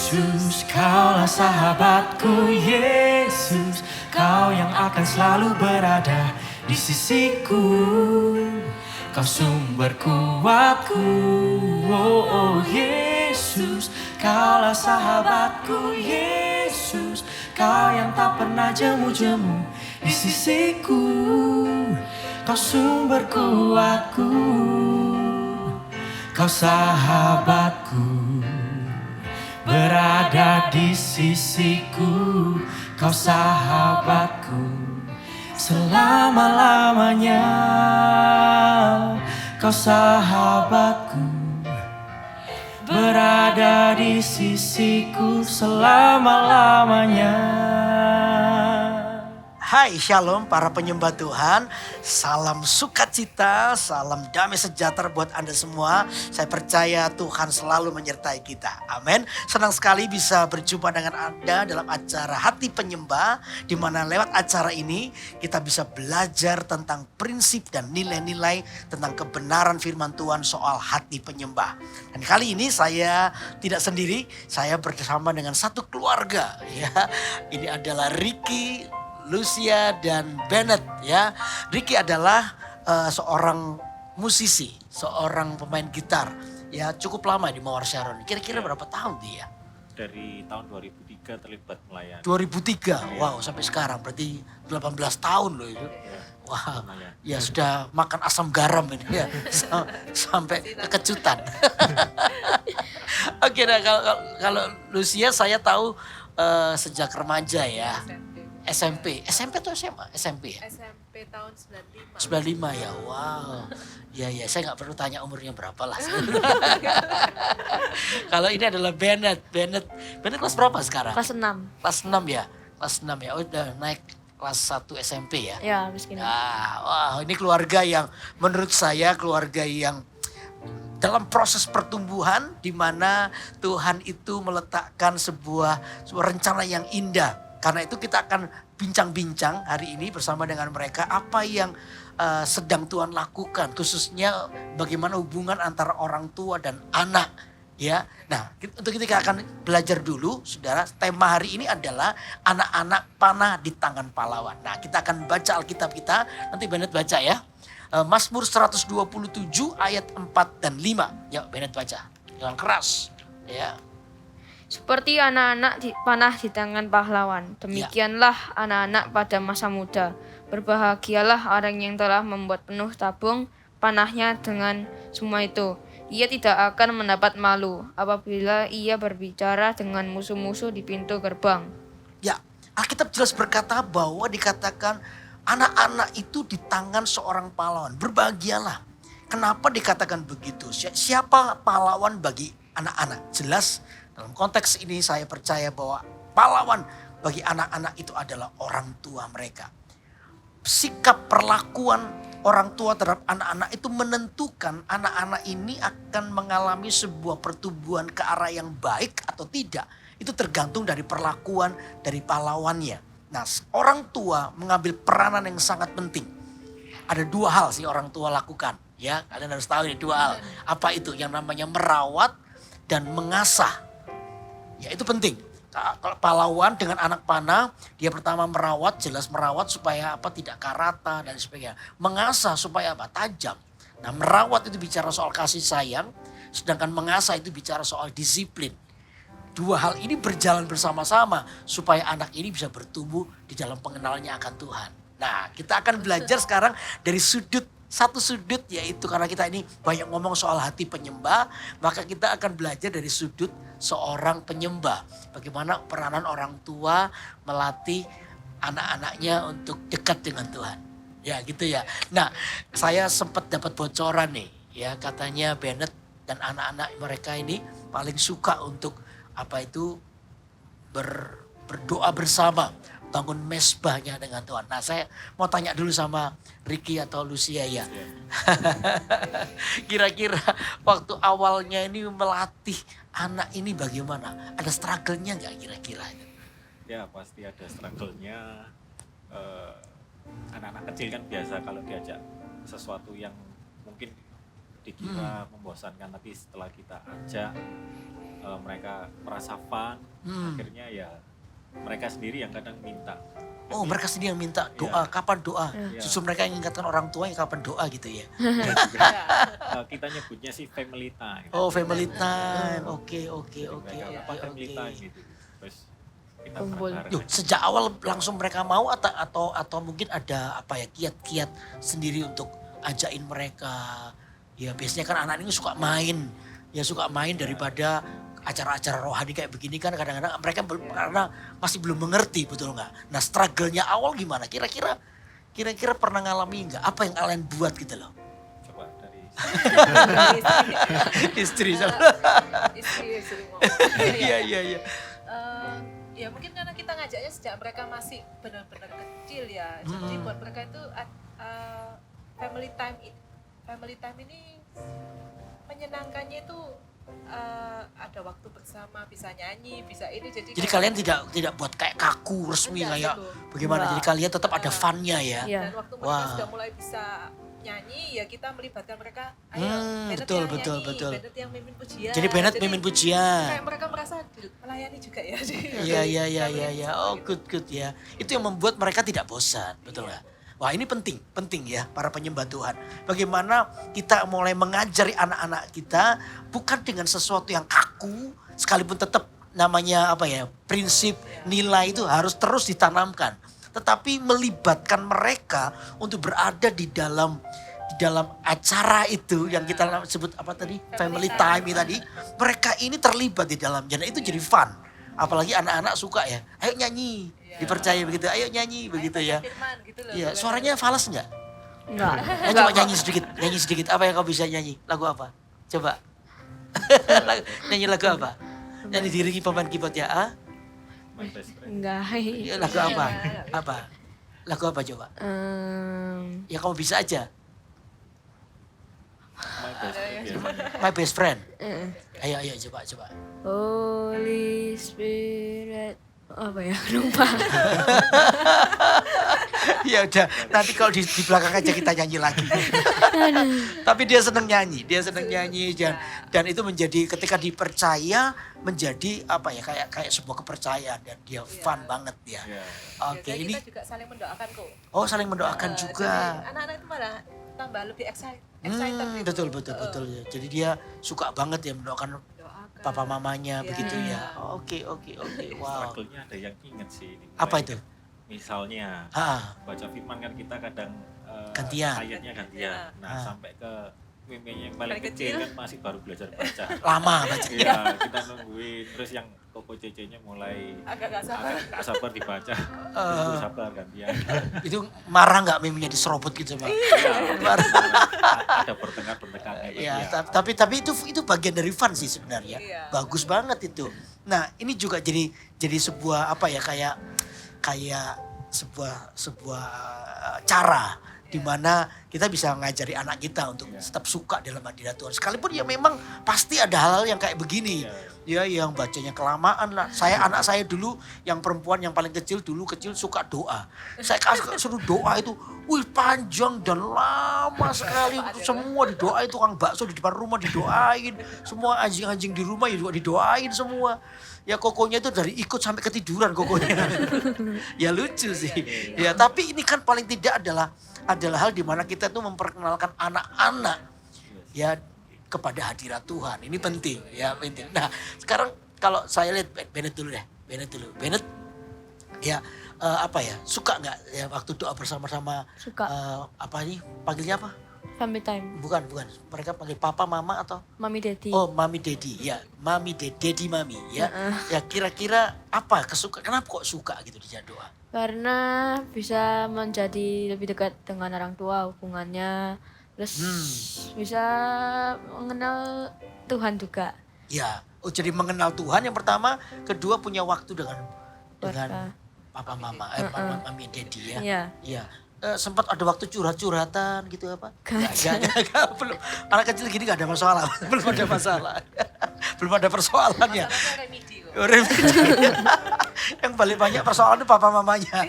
Yesus, Kaulah sahabatku, Yesus, Kau yang akan selalu berada di sisiku. Kau sumber kuatku, oh Yesus, Kaulah sahabatku, Yesus, Kau yang tak pernah jemu-jemu di sisiku. Kau sumber kuatku, Kau sahabatku, berada di sisiku. Kau sahabatku selama-lamanya. Kau sahabatku, berada di sisiku selama-lamanya. Hai Shalom para penyembah Tuhan, salam sukacita, salam damai sejahtera buat Anda semua. Saya percaya Tuhan selalu menyertai kita, amin. Senang sekali bisa berjumpa dengan Anda dalam acara Hati Penyembah, di mana lewat acara ini kita bisa belajar tentang prinsip dan nilai-nilai tentang kebenaran firman Tuhan soal hati penyembah. Dan kali ini saya tidak sendiri, saya bersama dengan satu keluarga ya. Ini adalah Ricky, Lucia dan Bennett ya. Ricky adalah seorang musisi, seorang pemain gitar ya, cukup lama di Mawar Sharon. Kira-kira berapa tahun dia? Dari tahun 2003 terlibat melayani. 2003, wow sampai sekarang berarti 18 tahun loh itu. Wah, ya sudah makan asam garam ini ya, sampai kekejutan. Oke, nah kalau Lucia saya tahu sejak remaja ya. SMP atau SMA? SMP ya? SMP tahun 95. 95 ya, wow. Ya saya gak perlu tanya umurnya berapa lah. Kalau ini adalah Bennett kelas berapa sekarang? Kelas 6. Kelas 6 ya? Kelas 6 ya, udah naik kelas 1 SMP ya? Ya, habis gini. Wah, ini keluarga yang menurut saya keluarga yang dalam proses pertumbuhan di mana Tuhan itu meletakkan sebuah rencana yang indah. Karena itu kita akan bincang-bincang hari ini bersama dengan mereka apa yang sedang Tuhan lakukan, khususnya bagaimana hubungan antara orang tua dan anak ya. Nah, untuk kita akan belajar dulu Saudara, tema hari ini adalah anak-anak panah di tangan pahlawan. Nah, kita akan baca Alkitab kita, nanti Bennett baca ya. Mazmur 127 ayat 4 dan 5. Ya, Bennett baca dengan keras ya. Seperti anak-anak panah di tangan pahlawan, demikianlah anak-anak pada masa muda. Berbahagialah orang yang telah membuat penuh tabung panahnya dengan semua itu. Ia tidak akan mendapat malu apabila ia berbicara dengan musuh-musuh di pintu gerbang. Ya, Alkitab jelas berkata bahwa dikatakan anak-anak itu di tangan seorang pahlawan. Berbahagialah. Kenapa dikatakan begitu? Siapa pahlawan bagi anak-anak? Jelas dalam konteks ini saya percaya bahwa pahlawan bagi anak-anak itu adalah orang tua mereka. Sikap perlakuan orang tua terhadap anak-anak itu menentukan anak-anak ini akan mengalami sebuah pertumbuhan ke arah yang baik atau tidak. Itu tergantung dari perlakuan dari pahlawannya. Nah, orang tua mengambil peranan yang sangat penting. Ada dua hal sih orang tua lakukan. Ya, kalian harus tahu ini dua hal. Apa itu? Yang namanya merawat dan mengasah. Ya itu penting. Kalau pahlawan dengan anak panah, dia pertama merawat, jelas merawat supaya apa, tidak karata dan sebagainya. Mengasah supaya apa, tajam. Nah, merawat itu bicara soal kasih sayang, sedangkan mengasah itu bicara soal disiplin. Dua hal ini berjalan bersama-sama supaya anak ini bisa bertumbuh di dalam pengenalannya akan Tuhan. Nah, kita akan belajar sekarang dari satu sudut, yaitu karena kita ini banyak ngomong soal hati penyembah, maka kita akan belajar dari sudut seorang penyembah. Bagaimana peranan orang tua melatih anak-anaknya untuk dekat dengan Tuhan. Ya gitu ya. Nah, saya sempat dapat bocoran nih ya, katanya Bennett dan anak-anak mereka ini paling suka untuk apa itu berdoa bersama, bangun mesbahnya dengan Tuhan. Nah, saya mau tanya dulu sama Ricky atau Lucia ya. Kira-kira waktu awalnya ini melatih anak ini bagaimana? Ada struggle-nya nggak kira-kira? Ya pasti ada struggle-nya. Anak-anak kecil kan biasa kalau diajak sesuatu yang mungkin dikira membosankan, tapi setelah kita ajak mereka merasa fun, akhirnya ya mereka sendiri yang kadang minta. Oh, mereka sendiri yang minta doa, kapan doa? Justru mereka yang ingatkan orang tua yang kapan doa gitu ya. Dan juga, kita nyebutnya sih family time. Oh, family time. Oke. Mereka apa family time gitu. Terus kita Kumpul. bareng-bareng Yuk, aja. sejak awal langsung mereka mau atau mungkin ada apa ya kiat-kiat sendiri untuk ajakin mereka. Ya biasanya kan anak ini suka main. Ya suka main daripada acara-acara rohani kayak begini kan kadang-kadang mereka karena masih belum mengerti, betul nggak? Nah struggle-nya awal gimana? Kira-kira pernah ngalami nggak? Apa yang kalian buat gitu loh? Coba dari Istri. Istri ngomong. Iya. Ya mungkin karena kita ngajaknya sejak mereka masih benar-benar kecil ya. Jadi buat mereka itu family time ini menyenangkannya itu ada waktu bersama, bisa nyanyi, bisa ini. Jadi Kalian tidak buat kayak kaku resmi Enggak kayak gitu. bagaimana? Jadi kalian tetap ada fun-nya ya. Iya. Dan waktu mereka Wah. sudah mulai bisa nyanyi, ya kita melibatkan mereka. Ayo, Bennett betul, yang betul, nyanyi, betul. Bennett yang mimpin pujian. Jadi Bennett mimpin pujian. Kayak mereka merasa melayani juga ya. Iya. Oh, good ya. Itu yang membuat mereka tidak bosan, betul nggak? Wah, ini penting ya para penyembah Tuhan. Bagaimana kita mulai mengajari anak-anak kita bukan dengan sesuatu yang kaku, sekalipun tetap namanya apa ya, prinsip nilai itu harus terus ditanamkan. Tetapi melibatkan mereka untuk berada di dalam acara itu yang kita sebut apa tadi? Family time tadi. Mereka ini terlibat di dalamnya dan itu jadi fun. Apalagi anak-anak suka ya. Ayo nyanyi. Dipercaya begitu. Ayo nyanyi begitu ya. Firman gitu loh. Iya, suaranya fals enggak? Enggak. Ayo coba nyanyi sedikit. Apa yang kau bisa nyanyi? Lagu apa? Coba. Nyanyi lagu apa? Nyanyi diiringi pemain keyboard ya. Ah? My best friend. Enggak. Ya, lagu apa? Apa? Lagu apa coba? Ya kamu bisa aja. My best friend biasanya. Ayo coba. Holy Spirit. Apa ya? Lupa. Ya udah, nanti kalau di belakang aja kita nyanyi lagi. Tapi dia senang nyanyi dan itu menjadi ketika dipercaya menjadi apa ya kayak sebuah kepercayaan dan dia fun banget ya. Iya. Oke, Jadi ini kita juga saling mendoakan kok. oh saling mendoakan juga. Jadi anak-anak itu malah tambah lebih excited gitu. Betul. Jadi dia suka banget ya mendoakan Doakan. papa mamanya Iya. begitu ya. Oke. Wow. Struggle-nya ada yang inget sih. Ini. Apa itu? Misalnya baca firman kan kita kadang Gantian. ayatnya gantian. Nah sampai ke meme yang paling Paling kecil kecil. kan masih baru belajar baca. Lama baca. Iya, kita nungguin. Terus yang Koko Cece-nya mulai Agak gak sabar. agak nggak sabar dibaca. Terus sabar gantian. Itu marah nggak meminya diserobot gitu Pak? Ada pertengkar-pertengkar kayak Ya, gitu. tapi itu bagian dari fun sih sebenarnya. Iya. Bagus banget itu. Nah, ini juga jadi sebuah apa ya kayak sebuah cara di mana kita bisa ngajari anak kita untuk tetap suka dalam hadirat Tuhan. Sekalipun ya memang pasti ada hal-hal yang kayak begini. Ya yang bacanya kelamaan lah. Anak saya dulu yang perempuan yang paling kecil suka doa. Saya suruh doa itu, wih panjang dan lama sekali. Semua didoain, tukang bakso di depan rumah didoain. Semua anjing-anjing di rumah juga didoain semua. Ya kokonya itu dari ikut sampai ketiduran kokonya. Ya lucu sih. Ya tapi ini kan paling tidak adalah hal di mana kita tuh memperkenalkan anak-anak ya kepada hadirat Tuhan. Ini penting ya, penting. Nah, sekarang kalau saya lihat Bennett dulu. Bennett ya apa ya? Suka nggak ya waktu doa bersama-sama? Suka. Apa nih? Panggilnya apa? Family time. Bukan. Mereka panggil papa, mama atau Mami Daddy. oh, mami, daddy. Ya, mami, daddy, mami ya. Ya kira-kira apa kenapa kok suka gitu di doa? Karena bisa menjadi lebih dekat dengan orang tua hubungannya. Terus bisa mengenal Tuhan juga. Ya, jadi mengenal Tuhan yang pertama, kedua punya waktu dengan Keluarga. papa mama, mami daddy ya. Iya. Iya. Sempat ada waktu curhat-curhatan gitu apa? Enggak, belum. Anak kecil gini gak ada masalah. Belum ada masalah. Belum ada persoalan ya. Masalahnya remedi kok. Yang paling banyak persoalan itu papa mamanya.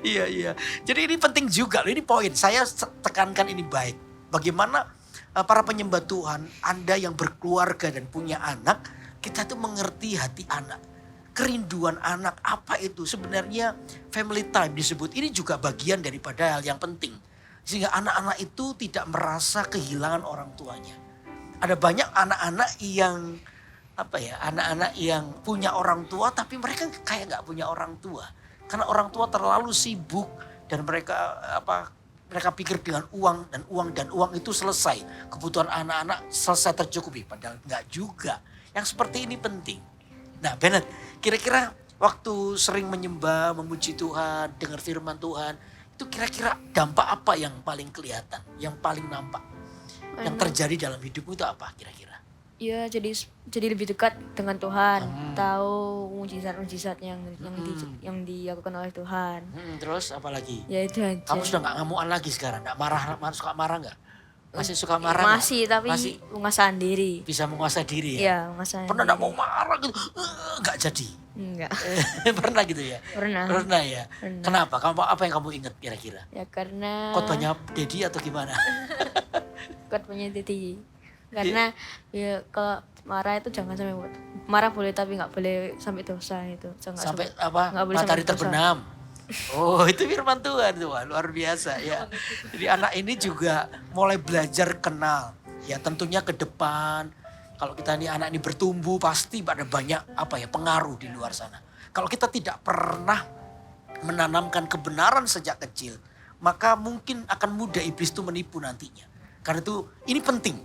Iya. Jadi ini penting juga loh, ini poin. Saya tekankan ini baik. Bagaimana para penyembah Tuhan, Anda yang berkeluarga dan punya anak, kita tuh mengerti hati anak. Kerinduan anak apa itu? Sebenarnya family time disebut ini juga bagian daripada hal yang penting. Sehingga anak-anak itu tidak merasa kehilangan orang tuanya. Ada banyak anak-anak yang anak-anak yang punya orang tua tapi mereka kayak nggak punya orang tua. Karena orang tua terlalu sibuk dan mereka pikir dengan uang dan uang itu selesai. Kebutuhan anak-anak selesai tercukupi. Padahal nggak juga. Yang seperti ini penting. Nah Bennett, kira-kira waktu sering menyembah, memuji Tuhan, dengar firman Tuhan, itu kira-kira dampak apa yang paling kelihatan, yang paling nampak? Yang terjadi dalam hidupmu itu apa kira-kira? Ya jadi lebih dekat dengan Tuhan, tahu mujizat-mujizat yang dilakukan oleh Tuhan. Terus apa lagi? Ya itu aja. Kamu sudah gak ngamuan lagi sekarang? Gak marah, suka marah gak? Masih suka marah? Masih, tapi menguasai diri. Bisa menguasai diri ya? Iya, menguasai Pernah diri. gak mau marah gitu? Gak jadi? Enggak. Pernah gitu ya? Pernah. Pernah ya? Pernah. Kenapa? Apa yang kamu ingat kira-kira? Ya karena Khotbahnya Dedi atau gimana? khotbahnya Titi. Karena ya kalau marah itu jangan sampai marah boleh tapi nggak boleh sampai dosa itu. Jangan Sampai nggak boleh matahari sampai dosa. terbenam. Oh itu firman Tuhan tuh, luar biasa ya. Jadi anak ini juga mulai belajar kenal. Ya tentunya ke depan. Kalau kita ini anak ini bertumbuh pasti ada banyak pengaruh di luar sana. Kalau kita tidak pernah menanamkan kebenaran sejak kecil, maka mungkin akan mudah iblis itu menipu nantinya. Karena itu ini penting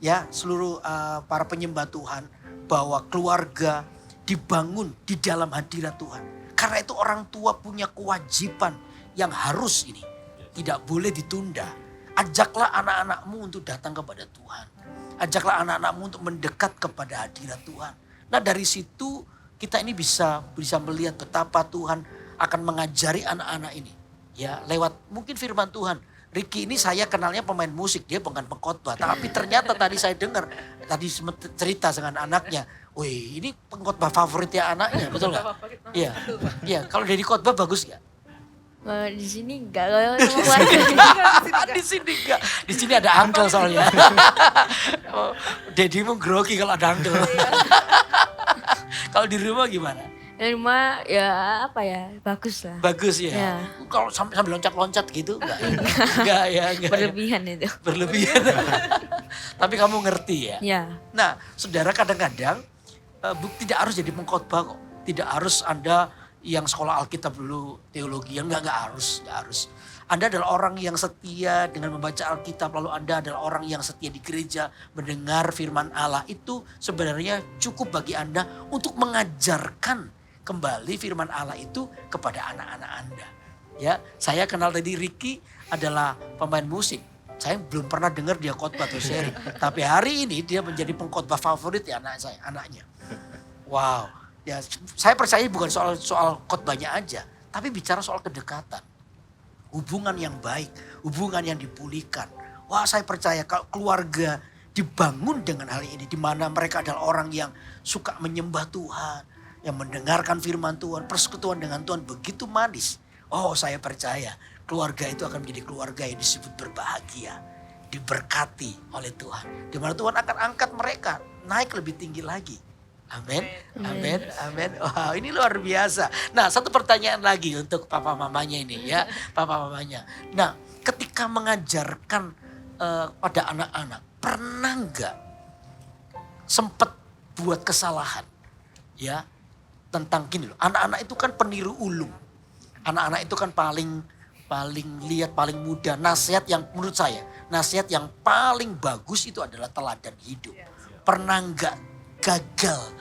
ya seluruh para penyembah Tuhan bahwa keluarga dibangun di dalam hadirat Tuhan. Karena itu orang tua punya kewajiban yang harus ini tidak boleh ditunda. Ajaklah anak-anakmu untuk datang kepada Tuhan. Ajaklah anak-anakmu untuk mendekat kepada hadirat Tuhan. Nah dari situ kita ini bisa melihat betapa Tuhan akan mengajari anak-anak ini. Ya lewat mungkin firman Tuhan. Ricky ini saya kenalnya pemain musik, dia bukan pengkhotbah. Tapi ternyata tadi saya dengar, tadi cerita dengan anaknya. Wih ini pengkhotbah favoritnya anaknya, betul gak? Iya, iya. Kalau dari khotbah bagus gak? Di sini enggak kalau sama keluarga. Di sini enggak. Di sini ada uncle soalnya. Oh, Dedimu grogi kalau ada uncle. Kalau di rumah gimana? Di rumah ya bagus lah. Bagus ya. Ya. Kalau sambil loncat-loncat gitu enggak? Enggak ya. Berlebihan itu. Berlebihan. Tapi kamu ngerti ya? Ya. Nah, saudara kadang-kadang tidak harus jadi pengkhotbah kok. Tidak harus Anda yang sekolah Alkitab dulu teologi, enggak harus. Anda adalah orang yang setia dengan membaca Alkitab, lalu Anda adalah orang yang setia di gereja mendengar firman Allah. Itu sebenarnya cukup bagi Anda untuk mengajarkan kembali firman Allah itu kepada anak-anak Anda. Ya, saya kenal tadi Ricky adalah pemain musik. Saya belum pernah dengar dia khotbah atau sharing. Tapi hari ini dia menjadi pengkhotbah favorit ya anaknya. Wow. Ya, saya percaya bukan soal khotbahnya aja, tapi bicara soal kedekatan. Hubungan yang baik, hubungan yang dipulihkan. Wah, saya percaya kalau keluarga dibangun dengan hal ini, di mana mereka adalah orang yang suka menyembah Tuhan, yang mendengarkan firman Tuhan, persekutuan dengan Tuhan begitu manis. Oh, saya percaya keluarga itu akan menjadi keluarga yang disebut berbahagia, diberkati oleh Tuhan. Di mana Tuhan akan angkat mereka naik lebih tinggi lagi. Amin, amin, amin. Wow, ini luar biasa. Nah, satu pertanyaan lagi untuk papa mamanya ini ya, papa mamanya. Nah, ketika mengajarkan pada anak-anak, pernah nggak sempat buat kesalahan, ya? Tentang gini loh, anak-anak itu kan peniru ulung. Anak-anak itu kan paling lihat, paling muda. Nasihat yang menurut saya, nasihat yang paling bagus itu adalah teladan hidup. Pernah nggak gagal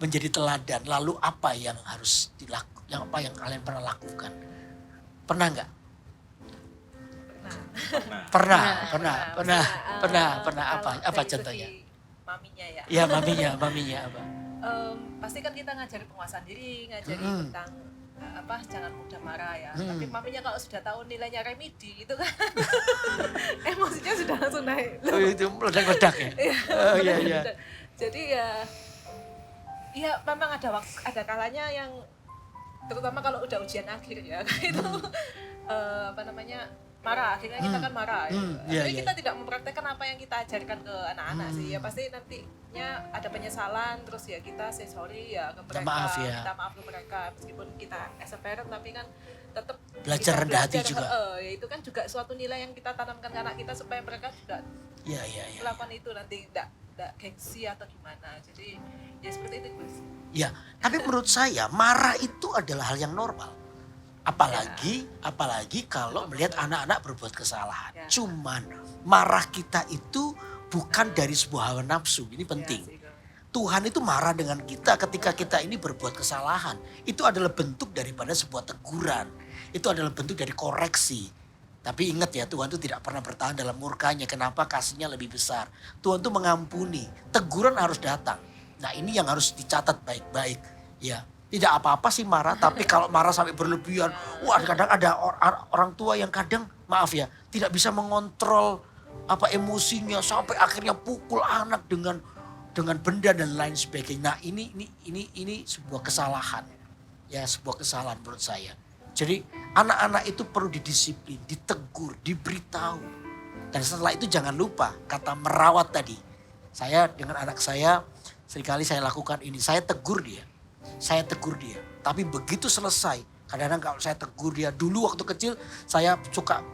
menjadi teladan? Lalu apa yang harus dilakukan? Apa yang kalian pernah lakukan? Pernah nggak? Pernah. Apa contohnya? Maminya ya. Ya maminya apa? Pasti kan kita ngajari penguasaan diri, ngajari tentang jangan mudah marah ya. Tapi maminya kalau sudah tahu nilainya remedi itu kan emosinya sudah langsung naik. Oh, itu meledak-ledak ya? Oh iya. Jadi ya memang ada kalanya yang terutama kalau udah ujian akhir ya itu marah, akhirnya kita kan marah. iya, Akhirnya iya. kita tidak mempraktekkan apa yang kita ajarkan ke anak-anak sih. Ya pasti nantinya ada penyesalan, terus ya kita say sorry ya ke mereka, maaf ya. minta maaf ke mereka. Meskipun kita as a parent, tapi kan tetap Belajar kita rendah hati juga. Ya itu kan juga suatu nilai yang kita tanamkan ke anak kita supaya mereka juga Iya, iya, iya. melakukan itu nanti tidak gengsi atau gimana. Jadi ya seperti itu Gus. Ya, tapi menurut saya marah itu adalah hal yang normal. Apalagi kalau melihat anak-anak berbuat kesalahan. Ya. Cuman marah kita itu bukan dari sebuah hawa nafsu. Ini penting. Ya, sih, Gus. Tuhan itu marah dengan kita ketika kita ini berbuat kesalahan. Itu adalah bentuk daripada sebuah teguran. Itu adalah bentuk dari koreksi. Tapi ingat ya, Tuhan itu tidak pernah bertahan dalam murkanya. Kenapa? Kasihnya lebih besar. Tuhan itu mengampuni. Teguran harus datang. Nah, ini yang harus dicatat baik-baik. Ya, tidak apa-apa sih marah, tapi kalau marah sampai berlebihan, wah kadang ada orang tua yang kadang, maaf ya, tidak bisa mengontrol apa emosinya sampai akhirnya pukul anak dengan benda dan lain sebagainya. Nah, ini sebuah kesalahan. Ya, sebuah kesalahan menurut saya. Jadi anak-anak itu perlu didisiplin, ditegur, diberitahu. Dan setelah itu jangan lupa kata merawat tadi. Saya dengan anak saya seringkali saya lakukan ini. Saya tegur dia. Tapi begitu selesai, kadang-kadang kalau saya tegur dia dulu waktu kecil saya suka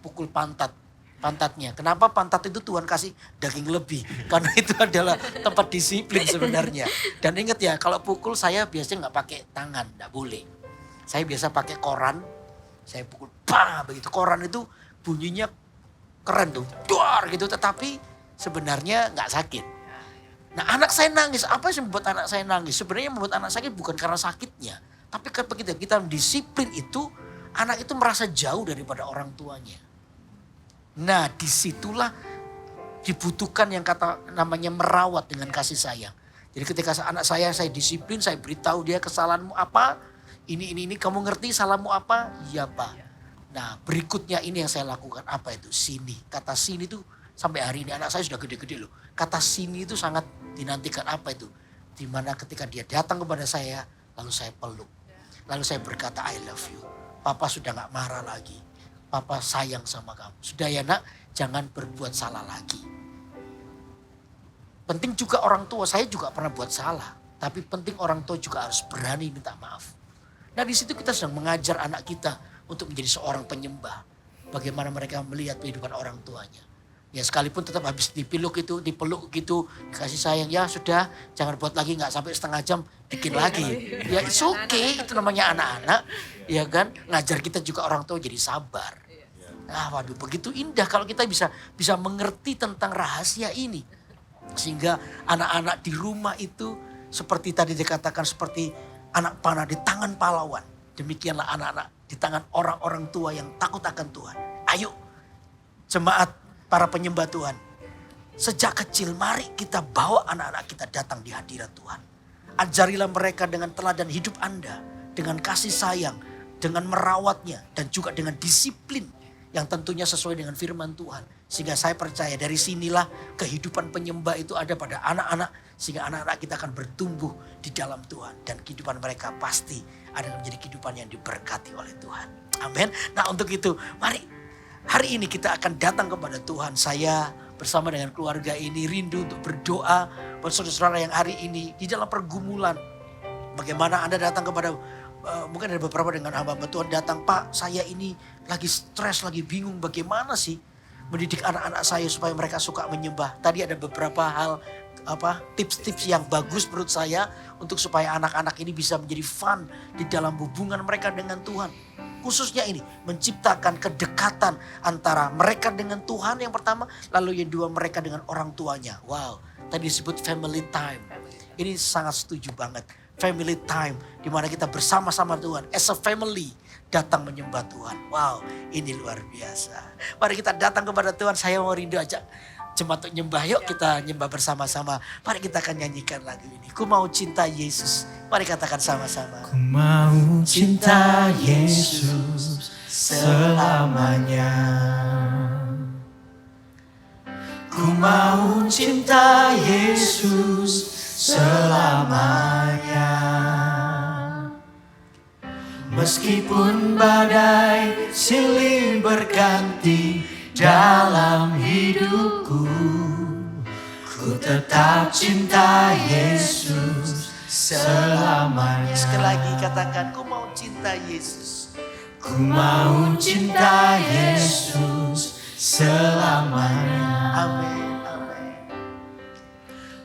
pukul pantatnya. Kenapa pantat itu Tuhan kasih daging lebih? Karena itu adalah tempat disiplin sebenarnya. Dan ingat ya, kalau pukul saya biasanya nggak pakai tangan, nggak boleh. Saya biasa pakai koran, saya pukul, begitu. Koran itu bunyinya keren tuh, duar gitu. Tetapi sebenarnya nggak sakit. Nah, anak saya nangis. Apa yang membuat anak saya nangis? Sebenarnya yang membuat anak sakit bukan karena sakitnya. Tapi ketika kita disiplin itu, anak itu merasa jauh daripada orang tuanya. Nah, disitulah dibutuhkan yang namanya merawat dengan kasih sayang. Jadi ketika anak saya disiplin, saya beritahu dia kesalahanmu apa. Ini kamu ngerti salahmu apa? Iya Pak. Nah, berikutnya ini yang saya lakukan. Apa itu? Sini. Kata sini itu sampai hari ini anak saya sudah gede-gede loh. Kata sini itu sangat dinantikan. Apa itu? Dimana ketika dia datang kepada saya, lalu saya peluk. Lalu saya berkata I love you. Papa sudah gak marah lagi. Papa sayang sama kamu. Sudah ya nak, jangan berbuat salah lagi. Penting juga orang tua, saya juga pernah buat salah. Tapi penting orang tua juga harus berani minta maaf. Nah, di situ kita sedang mengajar anak kita untuk menjadi seorang penyembah. Bagaimana mereka melihat kehidupan orang tuanya. Ya sekalipun tetap habis dipeluk gitu, dikasih sayang. Ya sudah, jangan buat lagi, gak sampai setengah jam bikin lagi. Ya it's okay, itu namanya anak-anak. Ya kan, ngajar kita juga orang tua jadi sabar. Nah, waduh, begitu indah kalau kita bisa mengerti tentang rahasia ini. Sehingga anak-anak di rumah itu seperti tadi dikatakan, seperti anak panah di tangan pahlawan. Demikianlah anak-anak di tangan orang-orang tua yang takut akan Tuhan. Ayo jemaat para penyembah Tuhan. Sejak kecil mari kita bawa anak-anak kita datang di hadirat Tuhan. Ajarilah mereka dengan teladan hidup Anda. Dengan kasih sayang, dengan merawatnya, dan juga dengan disiplin yang tentunya sesuai dengan firman Tuhan. Sehingga saya percaya dari sinilah kehidupan penyembah itu ada pada anak-anak. Sehingga anak-anak kita akan bertumbuh di dalam Tuhan. Dan kehidupan mereka pasti akan menjadi kehidupan yang diberkati oleh Tuhan. Amin. Nah, untuk itu mari hari ini kita akan datang kepada Tuhan. Saya bersama dengan keluarga ini rindu untuk berdoa buat saudara-saudara yang hari ini di dalam pergumulan. Bagaimana Anda datang kepada mungkin ada beberapa dengan hamba Tuhan datang, Pak saya ini lagi stres, lagi bingung bagaimana sih mendidik anak-anak saya supaya mereka suka menyembah. Tadi ada beberapa hal tips-tips yang bagus menurut saya untuk supaya anak-anak ini bisa menjadi fun di dalam hubungan mereka dengan Tuhan. Khususnya ini menciptakan kedekatan antara mereka dengan Tuhan yang pertama, lalu yang kedua mereka dengan orang tuanya. Wow, tadi disebut family time. Ini sangat setuju banget. Family time, di mana kita bersama-sama Tuhan, as a family datang menyembah Tuhan. Wow, ini luar biasa. Mari kita datang kepada Tuhan. Saya mau rindu ajak jemaat untuk nyembah. Yuk kita nyembah bersama-sama. Mari kita akan nyanyikan lagu ini. Ku mau cinta Yesus. Mari katakan sama-sama. Ku mau cinta Yesus selamanya. Ku mau cinta Yesus selamanya. Meskipun badai silih berganti dalam hidupku, ku tetap cinta Yesus selamanya. Sekali lagi katakan, ku mau cinta Yesus. Ku mau cinta Yesus selamanya. Amin, amin.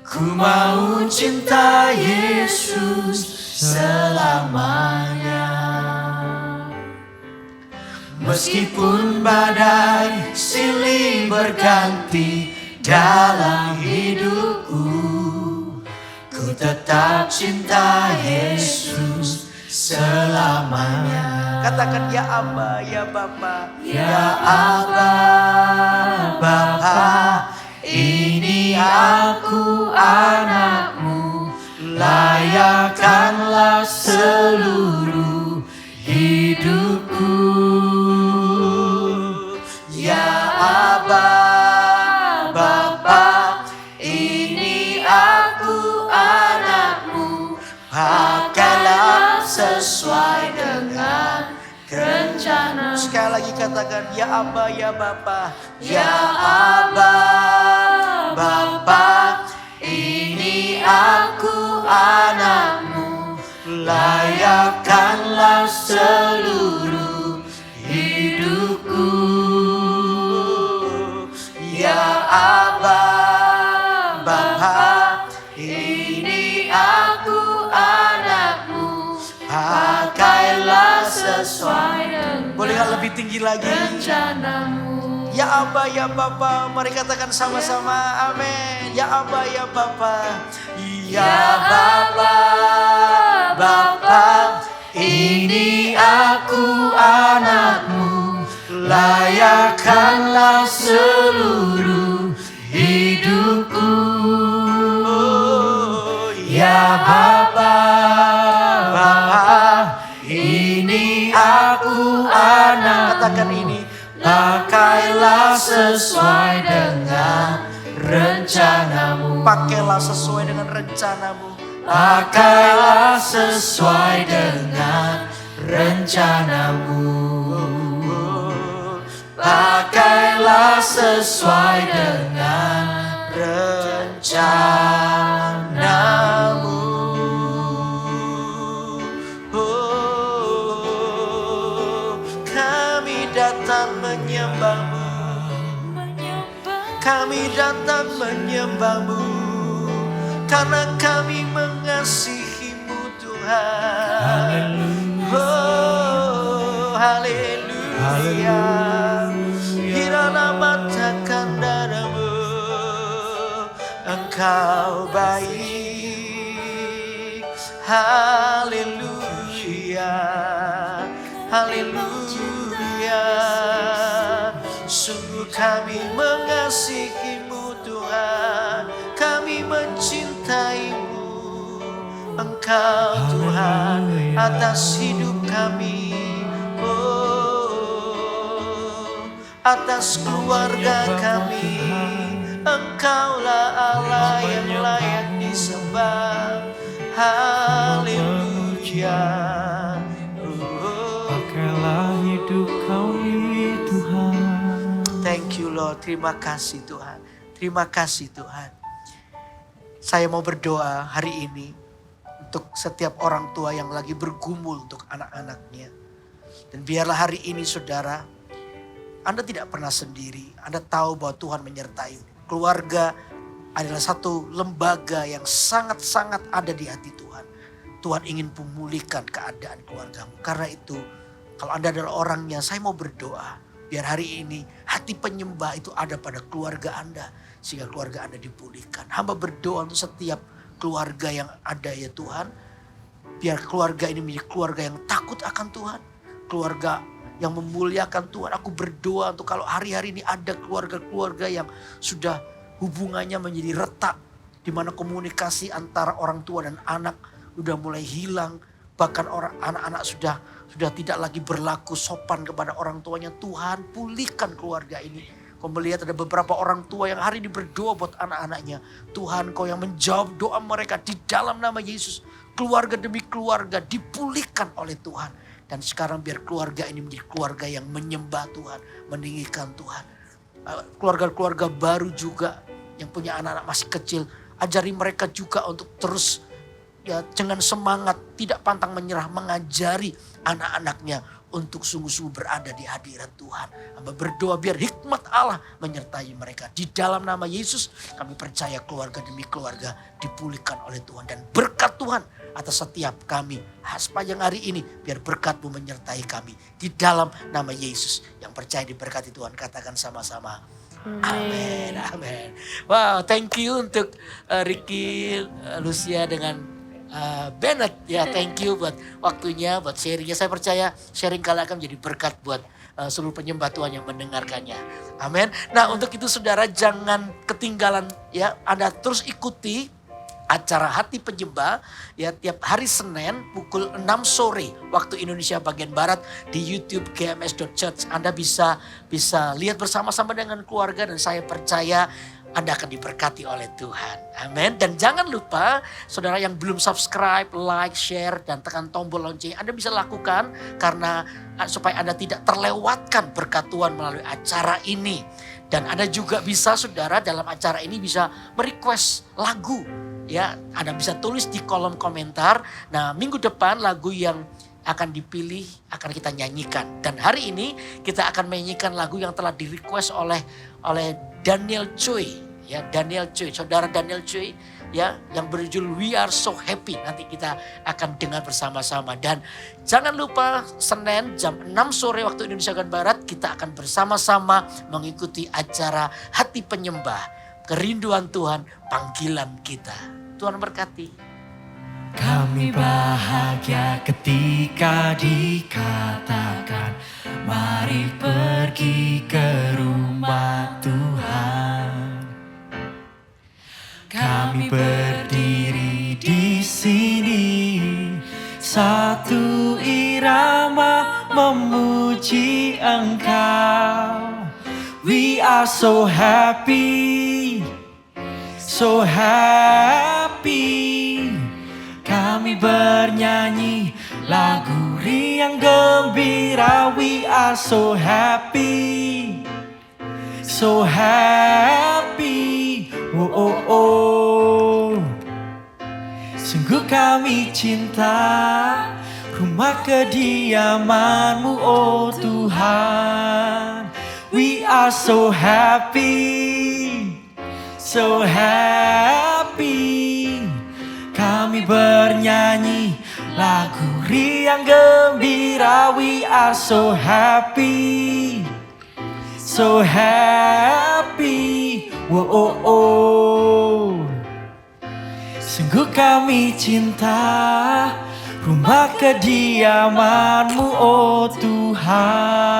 Ku mau cinta Yesus selamanya. Meskipun badai silih berganti dalam hidupku, ku tetap cinta Yesus selamanya. Katakan ya Aba, ya Bapa. Ya Aba, Bapa, ini aku anakmu, layakkanlah seluruh hidupku. Ya Aba, Bapa, ini aku anakmu, pakailah sesuai dengan rencana. Sekali lagi katakan ya Aba, ya Bapa. Ya Aba, Bapa, ini aku anakmu, layakkanlah seluruh hidupku. Ya Aba, Bapa, ini aku anakmu, pakailah sesuai dengan Boleh nggak lebih tinggi lagi? rencanamu. Ya Aba, ya Bapa. Mari katakan sama-sama. Amin. Ya Aba, ya Bapa. Ya Bapa, Bapa, ini aku anakmu, layakkanlah seluruh hidupku. Ya Bapa, Bapa, ini aku anakmu, Katakan ini. pakailah sesuai dengan rencanamu. Pakailah sesuai dengan rencanamu. Pakailah sesuai dengan rencanamu. Pakailah sesuai dengan rencanamu. Kami datang menyembahmu. Kami datang menyembahmu. Karena kami mengasihimu Tuhan. Oh, haleluya. Hirana matakan daramu. Engkau baik. Haleluya. Haleluya. Sungguh kami mengasihimu Tuhan. Kami mencintaimu. Engkau Tuhan atas hidup kami. Oh, atas keluarga kami. Engkaulah Allah yang layak disembah. Haleluya. Pakailah hidup kami Tuhan. Thank you Lord, terima kasih Tuhan. Terima kasih Tuhan. Saya mau berdoa hari ini untuk setiap orang tua yang lagi bergumul untuk anak-anaknya. Dan biarlah hari ini saudara, Anda tidak pernah sendiri. Anda tahu bahwa Tuhan menyertai. Keluarga adalah satu lembaga yang sangat-sangat ada di hati Tuhan. Tuhan ingin memulihkan keadaan keluargamu. Karena itu, kalau Anda adalah orangnya, saya mau berdoa. Biar hari ini hati penyembah itu ada pada keluarga Anda. Sehingga keluarga Anda dipulihkan. Hamba berdoa untuk setiap keluarga yang ada ya Tuhan. Biar keluarga ini menjadi keluarga yang takut akan Tuhan. Keluarga yang memuliakan Tuhan. Aku berdoa untuk kalau hari-hari ini ada keluarga-keluarga yang sudah hubungannya menjadi retak. Di mana komunikasi antara orang tua dan anak sudah mulai hilang. Bahkan anak-anak sudah tidak lagi berlaku sopan kepada orang tuanya. Tuhan pulihkan keluarga ini. Kau melihat ada beberapa orang tua yang hari ini berdoa buat anak-anaknya. Tuhan kau yang menjawab doa mereka di dalam nama Yesus. Keluarga demi keluarga dipulihkan oleh Tuhan. Dan sekarang biar keluarga ini menjadi keluarga yang menyembah Tuhan, meninggikan Tuhan. Keluarga-keluarga baru juga yang punya anak-anak masih kecil, ajari mereka juga untuk terus ya dengan semangat, tidak pantang menyerah, mengajari anak-anaknya untuk sungguh-sungguh berada di hadirat Tuhan. Hamba berdoa biar hikmat Allah menyertai mereka. Di dalam nama Yesus kami percaya keluarga demi keluarga dipulihkan oleh Tuhan. Dan berkat Tuhan atas setiap kami sepanjang hari ini. Biar berkat-Mu menyertai kami. Di dalam nama Yesus yang percaya diberkati Tuhan. Katakan sama-sama. Amin. Amin. Wow, thank you untuk Ricky, Lucia dengan Bennett ya, thank you buat waktunya, buat sharingnya. Saya percaya sharing kali akan menjadi berkat buat seluruh penyembah Tuhan yang mendengarkannya. Amin. Nah untuk itu saudara jangan ketinggalan ya, Anda terus ikuti acara Hati Penyembah ya tiap hari Senin pukul 6 sore waktu Indonesia bagian Barat di YouTube gms.church. Anda bisa lihat bersama-sama dengan keluarga dan saya percaya Anda akan diberkati oleh Tuhan. Amin. Dan jangan lupa saudara yang belum subscribe, like, share, dan tekan tombol lonceng. Anda bisa lakukan karena supaya Anda tidak terlewatkan berkat Tuhan melalui acara ini. Dan Anda juga bisa saudara dalam acara ini bisa merequest lagu. Ya, Anda bisa tulis di kolom komentar. Nah minggu depan lagu yang akan dipilih akan kita nyanyikan. Dan hari ini kita akan menyanyikan lagu yang telah di-request oleh Daniel Choi. Ya, Daniel Choi, saudara Daniel Choi ya yang berjudul We Are So Happy. Nanti kita akan dengar bersama-sama. Dan jangan lupa Senin jam 6 sore waktu Indonesia bagian Barat kita akan bersama-sama mengikuti acara Hati Penyembah. Kerinduan Tuhan, panggilan kita. Tuhan berkati. Kami bahagia ketika dikatakan, mari pergi ke rumah Tuhan. Kami berdiri di sini, satu irama memuji Engkau. We are so happy, so happy. Kami bernyanyi lagu riang gembira. We are so happy, so happy. Oh oh oh. Sungguh kami cinta rumah kediaman-Mu oh Tuhan. We are so happy, so happy. Kami bernyanyi lagu riang gembira. We are so happy, so happy. Oh oh oh. Sungguh kami cinta rumah kediaman-Mu oh Tuhan.